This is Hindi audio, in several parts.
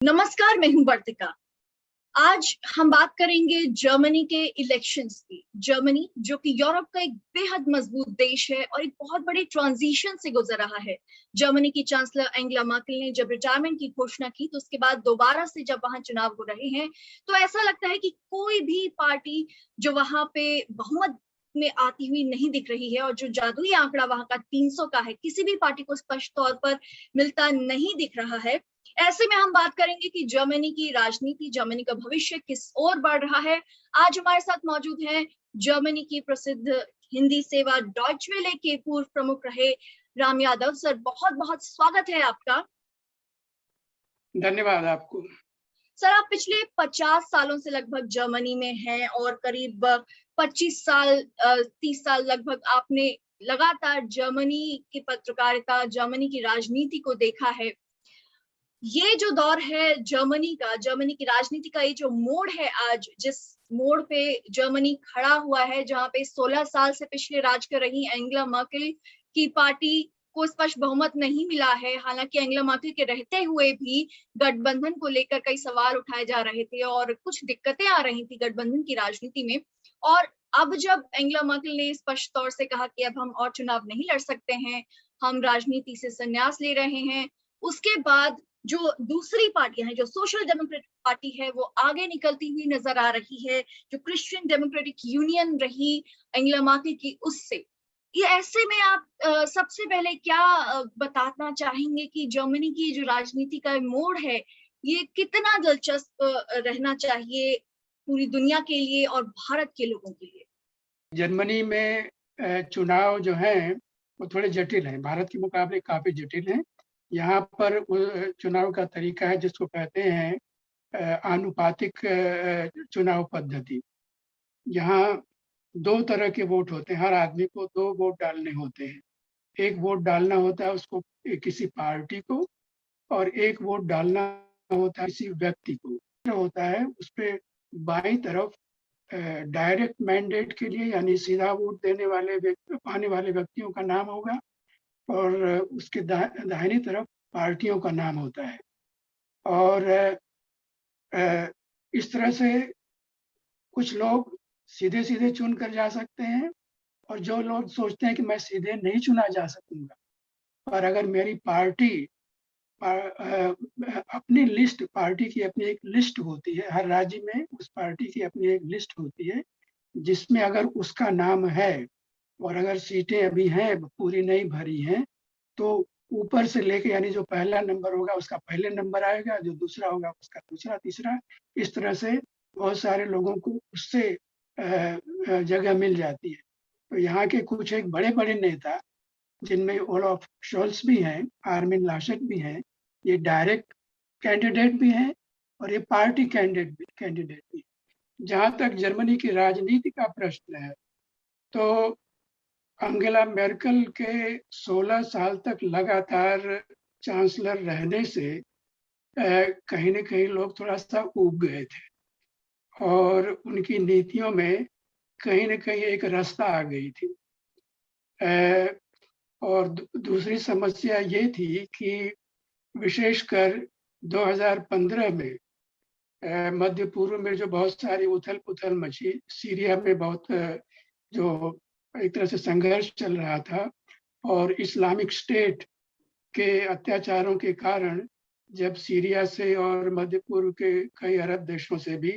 नमस्कार, मैं हूं वर्तिका। आज हम बात करेंगे जर्मनी के इलेक्शंस की। जर्मनी जो कि यूरोप का एक बेहद मजबूत देश है और एक बहुत बड़े ट्रांजिशन से गुजर रहा है। जर्मनी की चांसलर एंगेला मर्केल ने जब रिटायरमेंट की घोषणा की तो उसके बाद दोबारा से जब वहां चुनाव हो रहे हैं तो ऐसा लगता है कि कोई भी पार्टी जो वहां पे बहुमत में आती हुई नहीं दिख रही है और जो जादुई आंकड़ा वहां का 300 का है, किसी भी पार्टी को स्पष्ट तौर पर मिलता नहीं दिख रहा है। ऐसे में हम बात करेंगे कि जर्मनी की राजनीति, जर्मनी का भविष्य किस ओर बढ़ रहा है। आज हमारे साथ मौजूद हैं जर्मनी की प्रसिद्ध हिंदी सेवा डॉयचे वेले के पूर्व प्रमुख रहे राम यादव सर। बहुत बहुत स्वागत है आपका। धन्यवाद आपको। सर, आप पिछले 50 सालों से लगभग जर्मनी में हैं और करीब 25 साल 30 साल लगभग आपने लगातार जर्मनी की पत्रकारिता, जर्मनी की राजनीति को देखा है। ये जो दौर है जर्मनी की राजनीति का, ये जो मोड़ है आज, जिस मोड़ पे जर्मनी खड़ा हुआ है, जहां पे 16 साल से पिछले राज कर रही एंगेला मर्केल की पार्टी को स्पष्ट बहुमत नहीं मिला है। हालांकि एंगेला मर्केल के रहते हुए भी गठबंधन को लेकर कई सवाल उठाए जा रहे थे और कुछ दिक्कतें आ रही थी गठबंधन की राजनीति में। और अब जब एंगेला मर्केल ने स्पष्ट तौर से कहा कि अब हम और चुनाव नहीं लड़ सकते हैं, हम राजनीति से संन्यास ले रहे हैं, उसके बाद जो दूसरी पार्टियां हैं, जो सोशल डेमोक्रेटिक पार्टी है, वो आगे निकलती हुई नजर आ रही है, जो क्रिश्चियन डेमोक्रेटिक यूनियन रही एंगेला मर्केल की, उससे ये ऐसे में आप सबसे पहले क्या बताना चाहेंगे कि जर्मनी की जो राजनीति का मोड़ है, ये कितना दिलचस्प रहना चाहिए पूरी दुनिया के लिए और भारत के लोगों के लिए? जर्मनी में चुनाव जो है वो थोड़े जटिल हैं, भारत के मुकाबले काफी जटिल हैं। यहाँ पर चुनाव का तरीका है जिसको कहते हैं आनुपातिक चुनाव पद्धति। यहाँ दो तरह के वोट होते हैं, हर आदमी को 2 वोट डालने होते हैं। एक वोट डालना होता है उसको किसी पार्टी को, और एक वोट डालना होता है किसी व्यक्ति को। होता है उस पे बाईं तरफ डायरेक्ट मैंडेट के लिए, यानी सीधा वोट देने वाले पाने वाले व्यक्तियों का नाम होगा, और उसके दाहिनी तरफ पार्टियों का नाम होता है। और इस तरह से कुछ लोग सीधे सीधे चुन कर जा सकते हैं, और जो लोग सोचते हैं कि मैं सीधे नहीं चुना जा सकूंगा, पर अगर मेरी पार्टी अपनी लिस्ट, पार्टी की अपनी एक लिस्ट होती है, हर राज्य में उस पार्टी की अपनी एक लिस्ट होती है, जिसमें अगर उसका नाम है और अगर सीटें अभी हैं पूरी नहीं भरी हैं, तो ऊपर से लेके, यानी जो पहला नंबर होगा उसका पहले नंबर आएगा, जो दूसरा होगा उसका दूसरा, तीसरा, इस तरह से बहुत सारे लोगों को उससे जगह मिल जाती है। तो यहाँ के कुछ एक बड़े बड़े नेता, जिनमें ओलाफ शोल्स भी हैं, आर्मिन लाशेट भी हैं, ये डायरेक्ट कैंडिडेट भी हैं और ये पार्टी कैंडिडेट भी। जहाँ तक जर्मनी की राजनीति का प्रश्न है, तो एंगेला मर्केल के 16 साल तक लगातार चांसलर रहने से कहीं न कहीं लोग थोड़ा सा ऊब गए थे और उनकी नीतियों में कहीं न कहीं एक रास्ता आ गई थी। और दूसरी समस्या ये थी कि विशेषकर 2015 में मध्य पूर्व में जो बहुत सारी उथल-पुथल मची, सीरिया में बहुत जो एक तरह से संघर्ष चल रहा था, और इस्लामिक स्टेट के अत्याचारों के कारण जब सीरिया से और मध्य पूर्व के कई अरब देशों से भी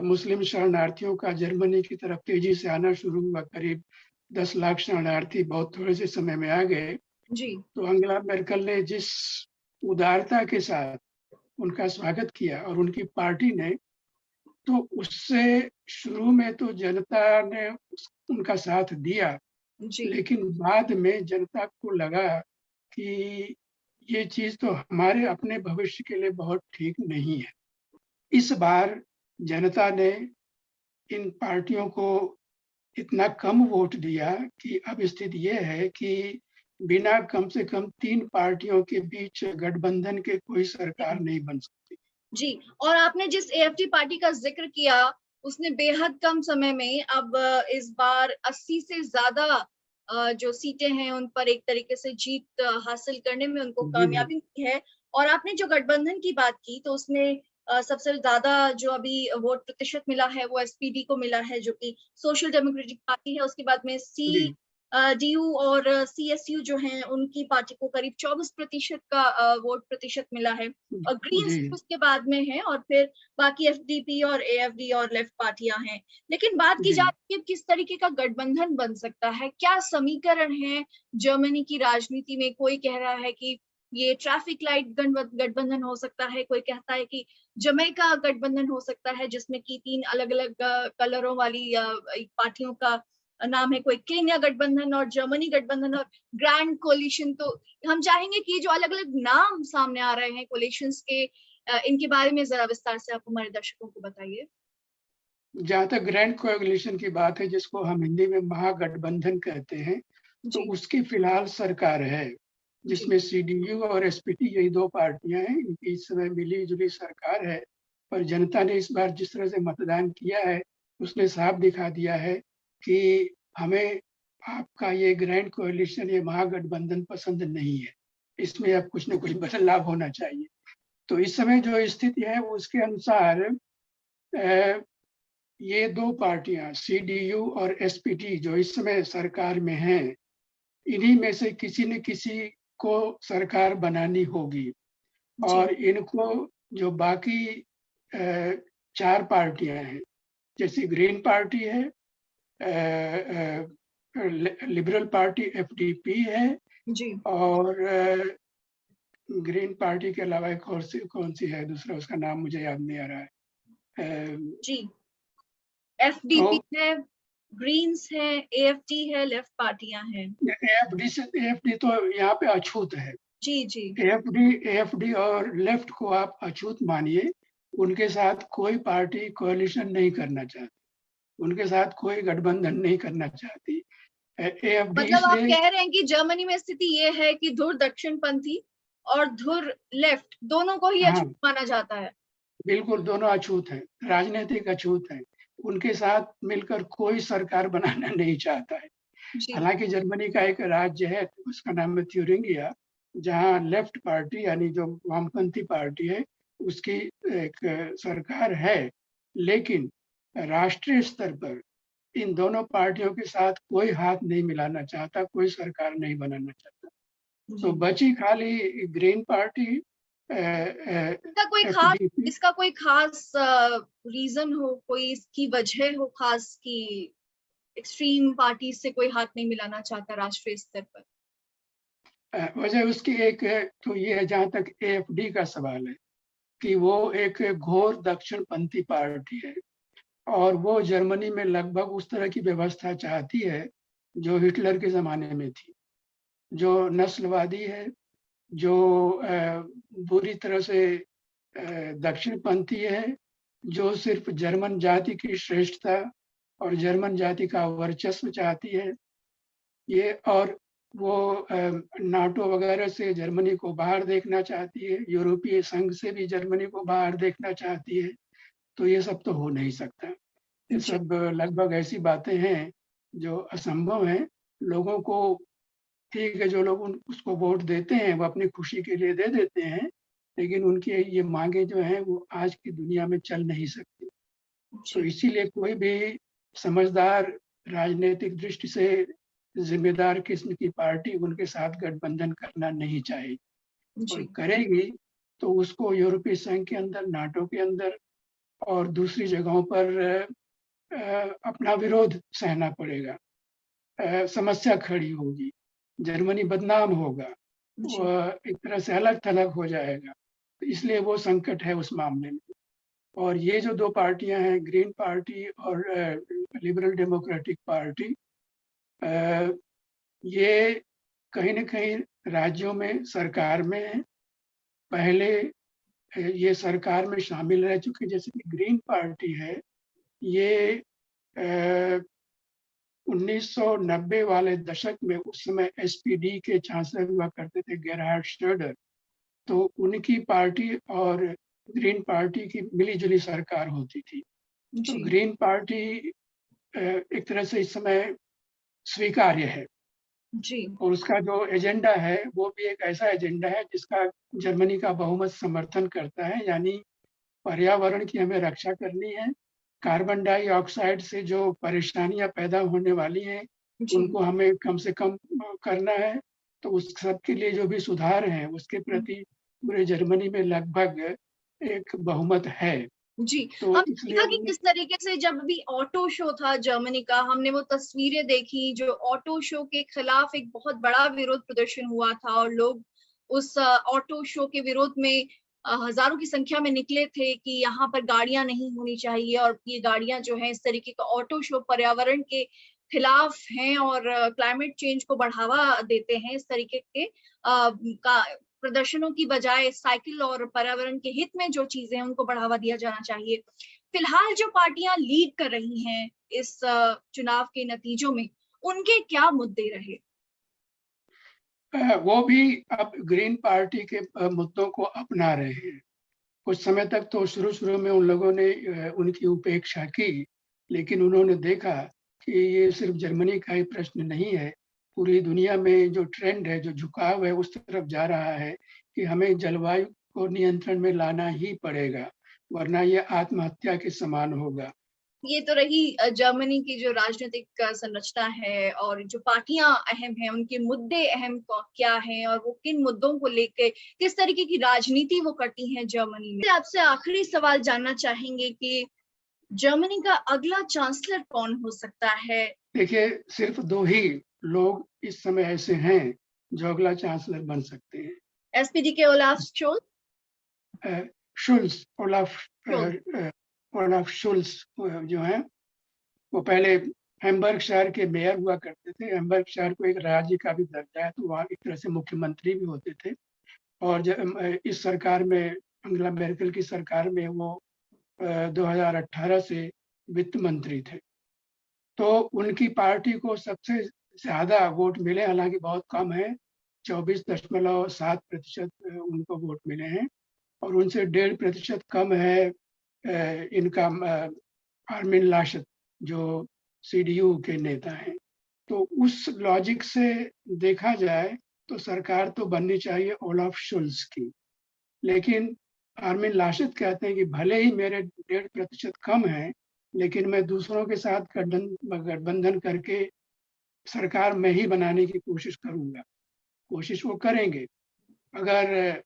मुस्लिम शरणार्थियों का जर्मनी की तरफ तेजी से आना शुरू हुआ, करीब 10 लाख शरणार्थी बहुत थोड़े से समय में आ गए जी। तो एंगेला मर्केल ने जिस उदारता के साथ उनका स्वागत किया और उनकी पार्टी ने, तो उससे शुरू में तो जनता ने उनका साथ दिया जी। लेकिन बाद में जनता को लगा कि ये चीज तो हमारे अपने भविष्य के लिए बहुत ठीक नहीं है। इस बार जनता ने इन पार्टियों को इतना कम वोट दिया कि अब स्थिति ये है कि बिना कम से कम 3 पार्टियों के बीच गठबंधन के कोई सरकार नहीं बन सकती जी। और आपने जिस एएफडी पार्टी का जिक्र किया, उसने बेहद कम समय में अब इस बार 80 से ज्यादा जो सीटें हैं उन पर एक तरीके से जीत हासिल करने में उनको कामयाबी मिली है। और आपने जो गठबंधन की बात की तो उसमें सबसे ज्यादा जो अभी वोट प्रतिशत मिला है वो एसपीडी को मिला है, जो कि सोशल डेमोक्रेटिक पार्टी है। उसके बाद में जी डीयू और सीएसयू जो हैं उनकी पार्टी को करीब 24% का वोट प्रतिशत मिला है, और ग्रीन्स जी उसके बाद में है, और फिर बाकी एफडीपी और एएफडी और लेफ्ट पार्टियां हैं। लेकिन बात की जी जाती है किस तरीके का गठबंधन बन सकता है, क्या समीकरण है जर्मनी की राजनीति में। कोई कह रहा है कि ये ट्रैफिक लाइट गठबंधन हो सकता है, कोई कहता है कि जमैका गठबंधन हो सकता है जिसमें कि 3 अलग अलग कलरों वाली पार्टियों का नाम है, कोई केन्या गठबंधन और जर्मनी गठबंधन और ग्रैंड कोलिशन। तो हम चाहेंगे कि जो अलग अलग नाम सामने आ रहे हैं कोलिशंस के, इनके बारे में जरा विस्तार से आप हमारे दर्शकों को बताइए। जहाँ तक ग्रैंड कोएलिशन की बात है, जिसको हम हिंदी में महागठबंधन कहते हैं, तो जी उसकी फिलहाल सरकार है, जी जिसमें सीडीयू और एसपीटी यही दो पार्टियां हैं। इनकी इस समय मिली जुली सरकार है। पर जनता ने इस बार जिस तरह से मतदान किया है, उसने साफ दिखा दिया है कि हमें आपका ये ग्रैंड कोएलिशन, ये महागठबंधन पसंद नहीं है। इसमें अब कुछ न कुछ बदलाव होना चाहिए। तो इस समय जो स्थिति है उसके अनुसार ये दो पार्टियां सीडीयू और एसपीटी जो इस समय सरकार में हैं, इन्हीं में से किसी न किसी को सरकार बनानी होगी। जी और इनको जो बाकी 4 पार्टियां हैं, जैसे ग्रीन पार्टी है, लिबरल पार्टी एफडीपी है, जी और ग्रीन पार्टी के अलावा एक और कौन सी है दूसरा, उसका नाम मुझे याद नहीं आ रहा है। जी तो एफडीपी है, ग्रीन्स है, एएफडी है, लेफ्ट पार्टियां हैं। एएफडी तो यहाँ पे अछूत है। जी जी एएफडी और लेफ्ट को आप अछूत मानिए। उनके साथ कोई पार्टी कोalition नहीं करना चाहती, उनके साथ कोई गठबंधन नहीं करना चाहती। एएफडी मतलब आप इसलिए, कह रहे हैं कि जर्मनी में स्थिति ये है कि धुर दक्षिणपंथी और धुर लेफ्ट दोनों को ही हाँ अछूत माना जाता है। बिल्कुल, दोनों अछूत हैं, राजनीतिक अछूत हैं। उनके साथ मिलकर कोई सरकार बनाना नहीं चाहता है। जी हालांकि जर्मनी का एक राज्य है, उसका नाम है थ्यूरिंगिया, जहाँ लेफ्ट पार्टी यानी जो वामपंथी पार्टी है, उसकी एक सरकार है। लेकिन राष्ट्रीय स्तर पर इन दोनों पार्टियों के साथ कोई हाथ नहीं मिलाना चाहता, कोई सरकार नहीं बनाना चाहता। तो जी बची खाली ग्रीन पार्टी, इसका कोई खास एफडीपी। इसका कोई खास रीजन हो, कोई इसकी वजह हो खास कि एक्सट्रीम पार्टी से कोई हाथ नहीं मिलाना चाहता राष्ट्रीय स्तर पर। वजह उसकी एक है, तो ये है, जहाँ तक एएफडी का सवाल है, कि वो एक घोर दक्षिणपंथी पार्टी है, और वो जर्मनी में लगभग उस तरह की व्यवस्था चाहती है जो हिटलर के ज़माने में थी, जो नस्लवादी है, जो बुरी तरह से दक्षिणपंथी है, जो सिर्फ जर्मन जाति की श्रेष्ठता और जर्मन जाति का वर्चस्व चाहती है। ये और वो नाटो वगैरह से जर्मनी को बाहर देखना चाहती है, यूरोपीय संघ से भी जर्मनी को बाहर देखना चाहती है। तो ये सब तो हो नहीं सकता। ये जी सब लगभग ऐसी बातें हैं जो असंभव हैं। लोगों को, ठीक है, जो लोग उसको वोट देते हैं वो अपनी खुशी के लिए दे देते हैं, लेकिन उनकी ये मांगे जो हैं वो आज की दुनिया में चल नहीं सकती। तो जी इसीलिए कोई भी समझदार, राजनीतिक दृष्टि से जिम्मेदार किस्म की पार्टी उनके साथ गठबंधन करना नहीं चाहेगी, और जी करेगी तो उसको यूरोपीय संघ के अंदर, नाटो के अंदर और दूसरी जगहों पर अपना विरोध सहना पड़ेगा। समस्या खड़ी होगी, जर्मनी बदनाम होगा, जी एक तरह से अलग थलग हो जाएगा। तो इसलिए वो संकट है उस मामले में। और ये जो दो पार्टियां हैं, ग्रीन पार्टी और लिबरल डेमोक्रेटिक पार्टी, ये कहीं न कहीं राज्यों में सरकार में है। पहले ये सरकार में शामिल रह चुके। जैसे कि ग्रीन पार्टी है, ये 1990 वाले दशक में, उस समय एसपीडी के चांसलर हुआ करते थे गेरहार्ड श्रोडर। तो उनकी पार्टी और ग्रीन पार्टी की मिली-जुली सरकार होती थी। तो जी ग्रीन पार्टी एक तरह से इस समय स्वीकार्य है। जी। और उसका जो एजेंडा है वो भी एक ऐसा एजेंडा है जिसका जर्मनी का बहुमत समर्थन करता है, यानी पर्यावरण की हमें रक्षा करनी है। कार्बन डाइऑक्साइड से जो परेशानियां पैदा होने वाली हैं जी। उनको हमें कम से कम करना है। तो उस सब के लिए जो भी सुधार हैं उसके प्रति पूरे जर्मनी में लगभग एक बहुमत है। जी, तो हमने इसलिए देखा कि किस तरीके से जब भी ऑटो शो था जर्मनी का, हमने वो तस्वीरें देखी जो ऑटो शो के खिलाफ एक बहुत बड़ा विरोध प्रदर्शन हुआ था और लोग उस ऑटो शो के विरोध में हज़ारों की संख्या में निकले थे कि यहाँ पर गाड़ियाँ नहीं होनी चाहिए और ये गाड़ियाँ जो हैं इस तरीके का ऑटो शो पर्यावरण के खिलाफ हैं और क्लाइमेट चेंज को बढ़ावा देते हैं। इस तरीके के का प्रदर्शनों की बजाय साइकिल और पर्यावरण के हित में जो चीजें हैं उनको बढ़ावा दिया जाना चाहिए। फिलहाल जो पार्टियां लीड कर रही हैं इस चुनाव के नतीजों में, उनके क्या मुद्दे रहे? वो भी अब ग्रीन पार्टी के मुद्दों को अपना रहे हैं। कुछ समय तक तो शुरू-शुरू में उन लोगों ने उनकी उपेक्षा की, लेकिन उन्होंने देखा कि ये सिर्फ जर्मनी का ही प्रश्न नहीं है, पूरी दुनिया में जो ट्रेंड है, जो झुकाव है उस तरफ जा रहा है कि हमें जलवायु को नियंत्रण में लाना ही पड़ेगा, वरना ये आत्महत्या के समान होगा। ये तो रही जर्मनी की जो राजनीतिक संरचना है और जो पार्टियां अहम हैं, उनके मुद्दे अहम क्या हैं और वो किन मुद्दों को लेके किस तरीके की राजनीति वो करती हैं जर्मनी में। आपसे आखिरी सवाल जानना चाहेंगे कि जर्मनी का अगला चांसलर कौन हो सकता है? देखिए, सिर्फ 2 ही लोग इस समय ऐसे हैं, जो अगला चांसलर बन सकते हैं। एसपीडी के ओलाफ शोल शुल्स ओलाफ शोल ओलाफ शुल्स जो हैं वो पहले हैम्बर्ग शहर के मेयर हुआ करते थे। हैम्बर्ग शहर को एक राज्य का भी दर्जा है, तो वहाँ एक तरह से मुख्यमंत्री भी होते थे। और इस सरकार में, अंगेला मेर्केल की सरकार में वो 2018 से वित्त मंत्री थे। तो उनकी पार्टी को सबसे ज़्यादा वोट मिले, हालाँकि बहुत कम है, 24.7% उनको वोट मिले हैं और उनसे 1.5% कम है इनका आर्मिन लाशेट जो सीडीयू के नेता हैं। तो उस लॉजिक से देखा जाए तो सरकार तो बननी चाहिए ओलाफ शुल्ज़ की। लेकिन आर्मिन लाशेट कहते हैं कि भले ही मेरे 1.5% कम है, लेकिन मैं दूसरों के साथ गठबंधन करके सरकार मैं ही बनाने की कोशिश करूँगा। कोशिश वो करेंगे। अगर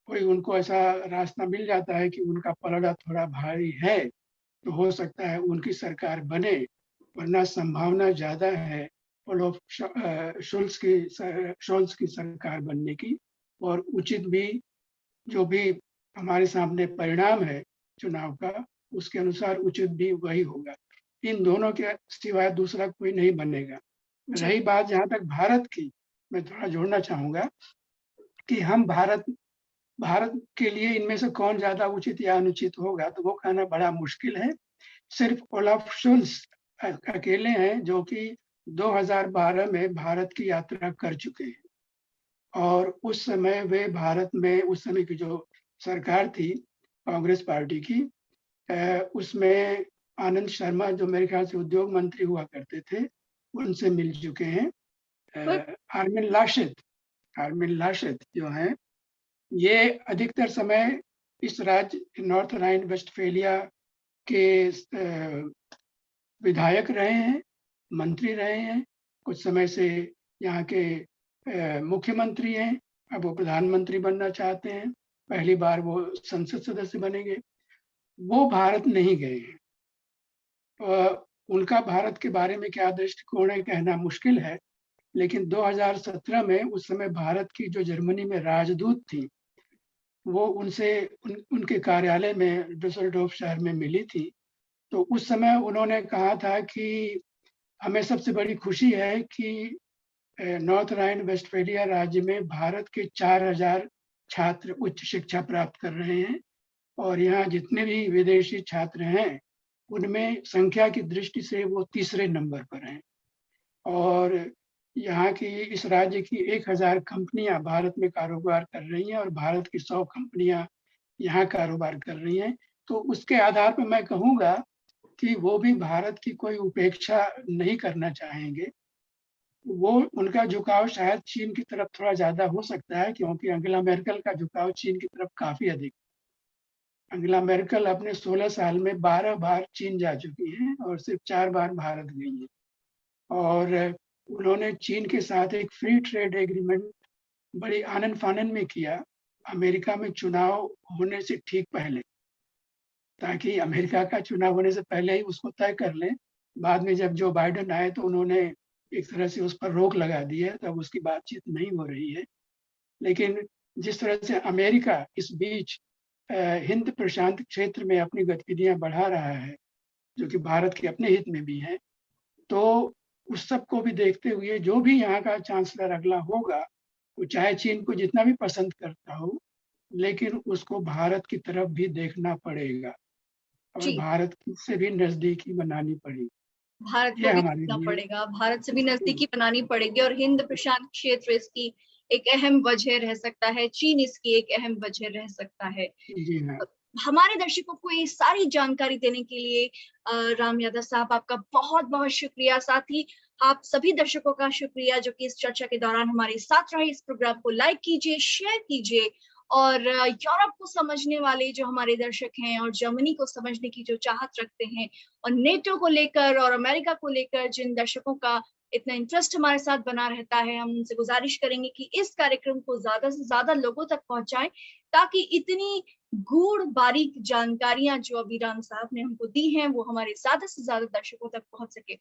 कोई उनको ऐसा रास्ता मिल जाता है कि उनका पलड़ा थोड़ा भारी है, तो हो सकता है उनकी सरकार बने, वरना संभावना ज़्यादा है ओलाफ शोल्ज़ की सरकार बनने की। और उचित भी जो भी हमारे सामने परिणाम है चुनाव का, उसके अनुसार उचित भी वही होगा। इन दोनों के सिवाय दूसरा कोई नहीं बनेगा। जी। रही बात जहाँ तक भारत की, मैं थोड़ा जोड़ना चाहूँगा कि हम भारत भारत के लिए इनमें से कौन ज़्यादा उचित या अनुचित होगा, तो वो कहना बड़ा मुश्किल है। सिर्फ ओलाफ शुल्ज़ अकेले हैं जो कि 2012 में भारत की यात्रा कर चुके हैं और उस समय वे भारत में, उस समय की जो सरकार थी कांग्रेस पार्टी की, उसमें आनंद शर्मा जो मेरे ख्याल से उद्योग मंत्री हुआ करते थे, उनसे मिल चुके हैं। आर्मिन लाशेट जो हैं, ये अधिकतर समय इस राज्य नॉर्थ राइन वेस्टफेलिया के विधायक रहे हैं, मंत्री रहे हैं, कुछ समय से यहाँ के मुख्यमंत्री हैं, अब वो प्रधानमंत्री बनना चाहते हैं, पहली बार वो संसद सदस्य बनेंगे। वो भारत नहीं गए हैं। उनका भारत के बारे में क्या दृष्टिकोण है कहना मुश्किल है, लेकिन 2017 में उस समय भारत की जो जर्मनी में राजदूत थी, वो उनके कार्यालय में डुसेल्डोर्फ शहर में मिली थी। तो उस समय उन्होंने कहा था कि हमें सबसे बड़ी खुशी है कि नॉर्थ राइन वेस्टफेलिया राज्य में भारत के 4000 छात्र उच्च शिक्षा प्राप्त कर रहे हैं और यहाँ जितने भी विदेशी छात्र हैं, उनमें संख्या की दृष्टि से वो तीसरे नंबर पर हैं। और यहाँ की, इस राज्य की 1000 कंपनियां भारत में कारोबार कर रही हैं और भारत की 100 कंपनियां यहाँ कारोबार कर रही हैं। तो उसके आधार पर मैं कहूँगा कि वो भी भारत की कोई उपेक्षा नहीं करना चाहेंगे। वो उनका झुकाव शायद चीन की तरफ थोड़ा ज़्यादा हो सकता है, क्योंकि अंगेला मेर्केल का झुकाव चीन की तरफ काफ़ी अधिक। अंगेला मेर्केल अपने 16 साल में 12 बार चीन जा चुकी हैं और सिर्फ 4 बार भारत गई हैं। और उन्होंने चीन के साथ एक फ्री ट्रेड एग्रीमेंट बड़ी आनन-फानन में किया, अमेरिका में चुनाव होने से ठीक पहले, ताकि अमेरिका का चुनाव होने से पहले ही उसको तय कर लें। बाद में जब जो बाइडेन आए तो उन्होंने एक तरह से उस पर रोक लगा दी है, तब उसकी बातचीत नहीं हो रही है। लेकिन जिस तरह से अमेरिका इस बीच हिंद प्रशांत क्षेत्र में अपनी गतिविधियां बढ़ा रहा है, जो कि भारत के अपने हित में भी है, तो उस सब को भी देखते हुए जो भी यहाँ का चांसलर अगला होगा, वो चाहे चीन को जितना भी पसंद करता हो, लेकिन उसको भारत की तरफ भी देखना पड़ेगा और जी, भारत से भी नजदीकी बनानी पड़ेगी। भारत को ये भी हमारे देखना लिए पड़ेगा, भारत से भी नजदीकी बनानी पड़ेगी और हिंद प्रशांत क्षेत्र इसकी एक अहम वजह रह सकता है, चीन इसकी एक अहम वजह रह सकता है। जी हाँ। हमारे दर्शकों को ये सारी जानकारी देने के लिए राम यादव साहब आपका बहुत-बहुत शुक्रिया। साथ ही आप सभी दर्शकों का शुक्रिया जो कि इस चर्चा के दौरान हमारे साथ रहे। इस प्रोग्राम को लाइक कीजिए, शेयर कीजिए और यूरोप को समझने वाले जो हमारे दर्शक हैं और जर्मनी को समझने की जो चाहत रखते हैं और नेटो को लेकर और अमेरिका को लेकर जिन दर्शकों का इतना इंटरेस्ट हमारे साथ बना रहता है, हम उनसे गुजारिश करेंगे कि इस कार्यक्रम को ज़्यादा से ज़्यादा लोगों तक पहुँचाएँ, ताकि इतनी गूढ़ बारीक जानकारियां जो अभी राम साहब ने हमको दी हैं वो हमारे ज्यादा से ज्यादा दर्शकों तक पहुंच सके।